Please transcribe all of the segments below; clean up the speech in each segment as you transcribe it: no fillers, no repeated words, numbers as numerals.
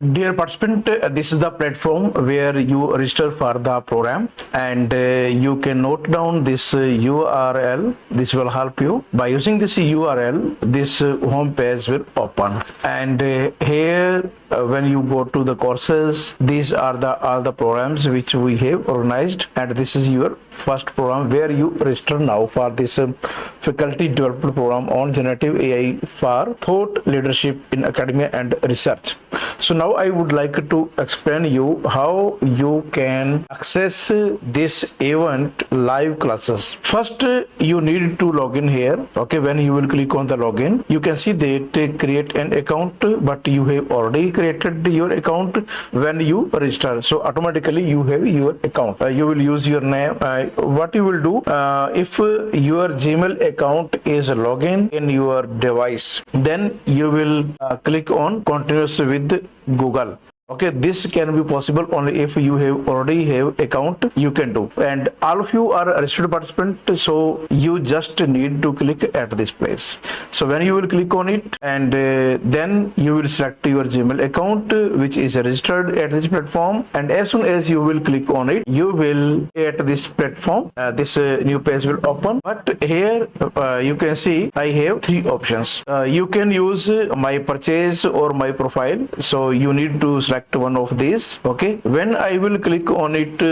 Dear participant, this is the platform where you register for the program, and you can note down this URL. This will help you. By using this URL, this home page will open, and here when you go to the courses, these are all the programs which we have organized, and this is your first program where you register now for this faculty development program on generative AI for thought leadership in academia and research. So now I would like to explain you how you can access this event live classes. First, you need to log in here. Okay, when you will click on the login, you can see that create an account, but you have already created your account when you register. So automatically you have your account. You will use your name. What you will do, if your Gmail account is login in your device, then you will click on continuous with Google. Okay, this can be possible only if you already have account. You can do, and all of you are registered participant, so you just need to click at this place. So when you will click on it, and then you will select your Gmail account which is registered at this platform, and as soon as you will click on it, you will at this platform, this new page will open. But here you can see I have three options. You can use my purchase or my profile, so you need to select one of these. Okay, when I will click on it,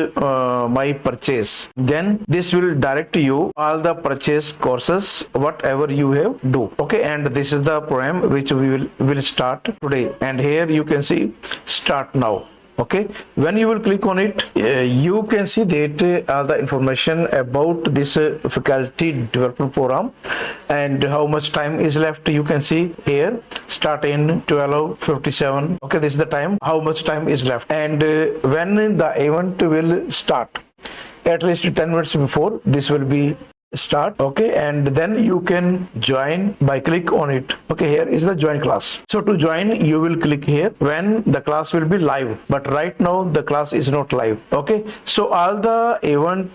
my purchase, then this will direct you all the purchase courses whatever you have do. Okay, and this is the program which we will start today, and here you can see start now. Okay, when you will click on it, you can see that all the information about this faculty development program and how much time is left. You can see here start in 12:57. Okay, this is the time, how much time is left, and when the event will start, at least 10 minutes before this will be start. Okay, and then you can join by click on it. Okay, here is the join class. So to join, you will click here when the class will be live, but right now the class is not live. Okay, so all the event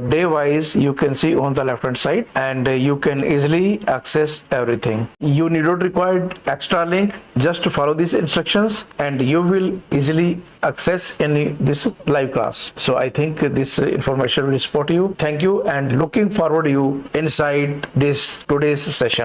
day wise you can see on the left hand side, and you can easily access everything. You need not require extra link, just to follow these instructions and you will easily access any this live class. So I think this information will support you. Thank you, and looking forward you inside this today's session.